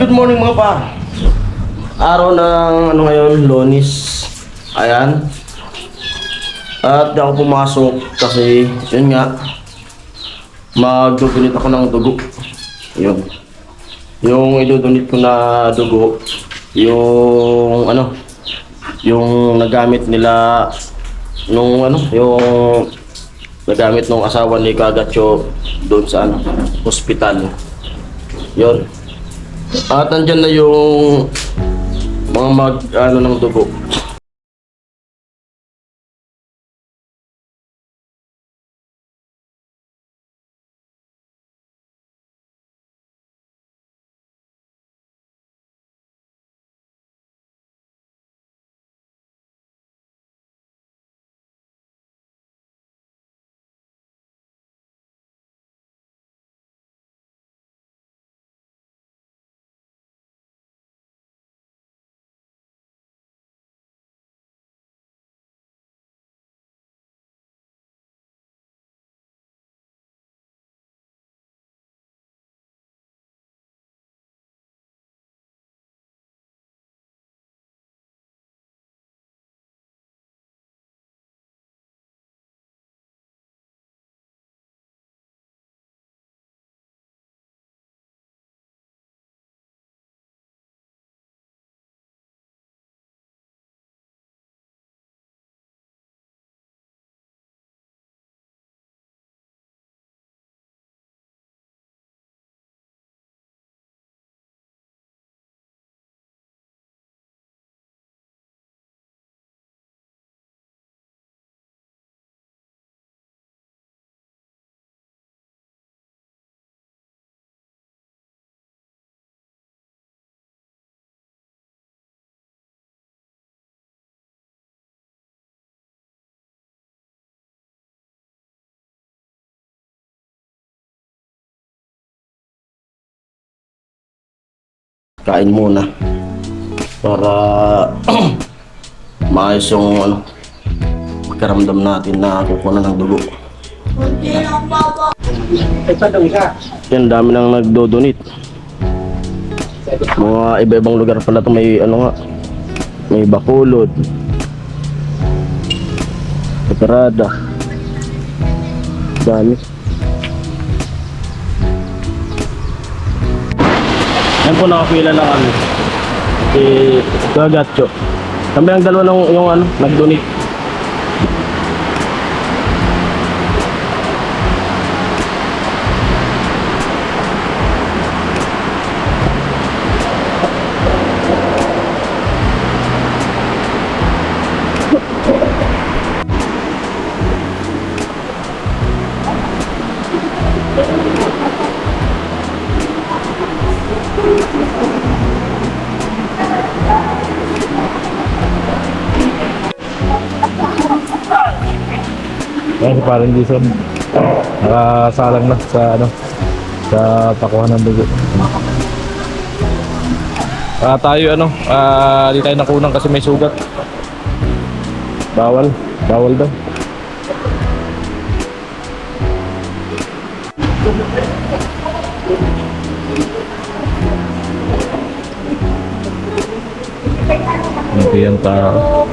good morning mga pa. Araw ng ano ngayon, Lunes. Ayan. At di ako pumasok kasi yun nga, magdudunit ako ng dugo. Yun. Yung idudunit ko na dugo, yung ano, yung nagamit nila nung ano, yung nagamit nung asawa ni Kagatcho doon sa ano, hospital. Yun. At andyan na yung mga mag ano ng dugo. Kain muna para maayos yung ano, pagkaramdam natin na kukunan ng dugo. Yan, dami nang nagdodonate. Mga iba-ibang lugar pala to, may ano nga, may Bacolod, Petrada, dami. Yan po, nakapila na kami si Gagatcho. Kami ang dalawa ng yung ano, nag-donate. Ayan si Parang Jason, nakasalang na sa ano, sa pakuhan ng dugo. Tayo ano, di tayo nakunan kasi may sugat. Bawal daw. Hindi yan tao.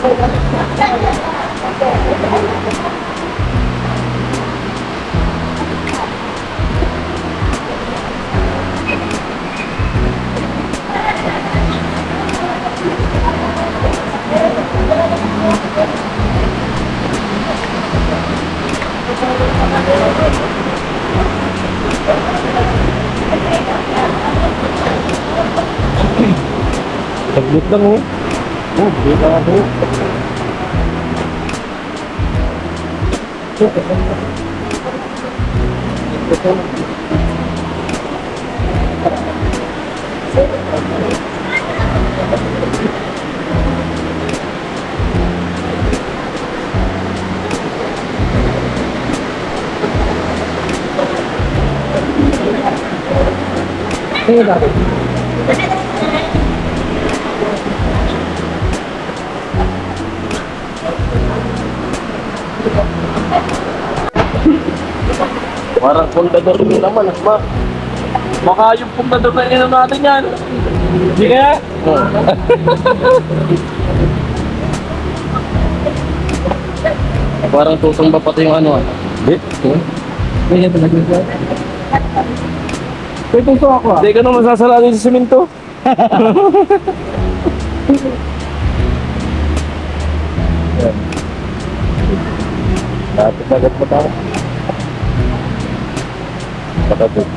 Saglit lang oh. Oh, dito ako. Parang pundador nyo naman, ma. Baka yung puntador na inom natin yan. Hindi kaya? Oh. Parang tusong ba pati yung ano ah. Hindi. Ganyan talaga siya. Pwede ito ako ah. Hindi ka naman sasala din sa simento. Yan. Lapit agad mo tayo. Pakatid.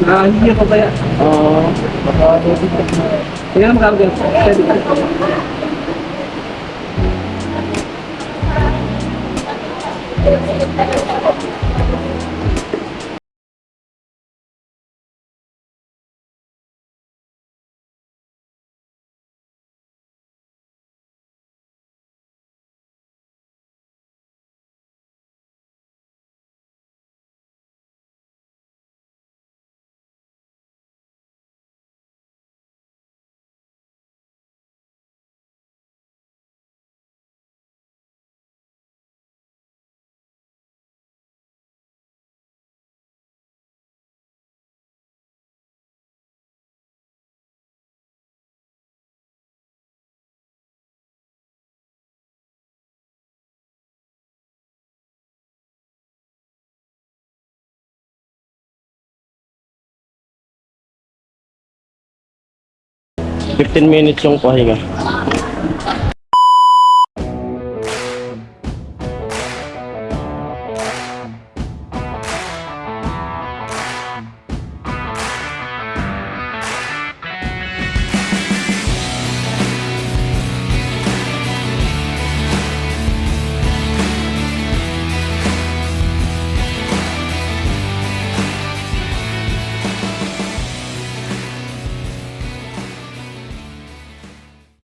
Hindi ko kaya. Oo. Baka Kaya na makakagay. Pwede ka. minutes yung pahinga.